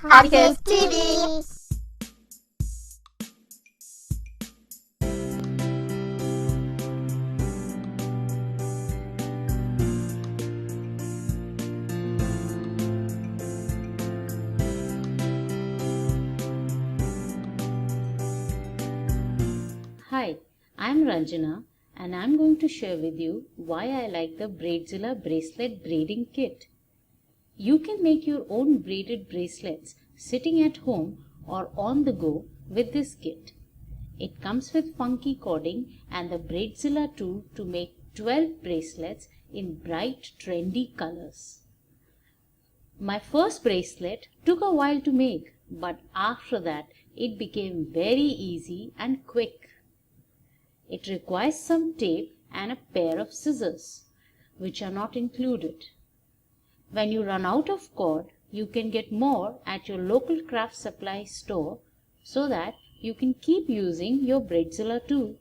HobbyKidsTV. Hi, I'm Ranjana and I'm going to share with you why I like the Braidzilla bracelet braiding kit. You can make your own braided bracelets sitting at home or on the go with this kit. It comes with funky cording and the Braidzilla tool to make 12 bracelets in bright trendy colors. My first bracelet took a while to make, but after that it became very easy and quick. It requires some tape and a pair of scissors, which are not included. When you run out of cord, you can get more at your local craft supply store so that you can keep using your Braidzilla tool.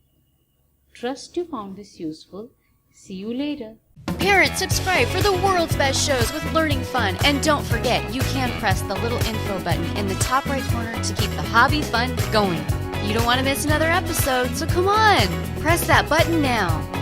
Trust you found this useful. See you later. Parents, subscribe for the world's best shows with learning fun. And don't forget, you can press the little info button in the top right corner to keep the hobby fun going. You don't want to miss another episode, so come on, press that button now.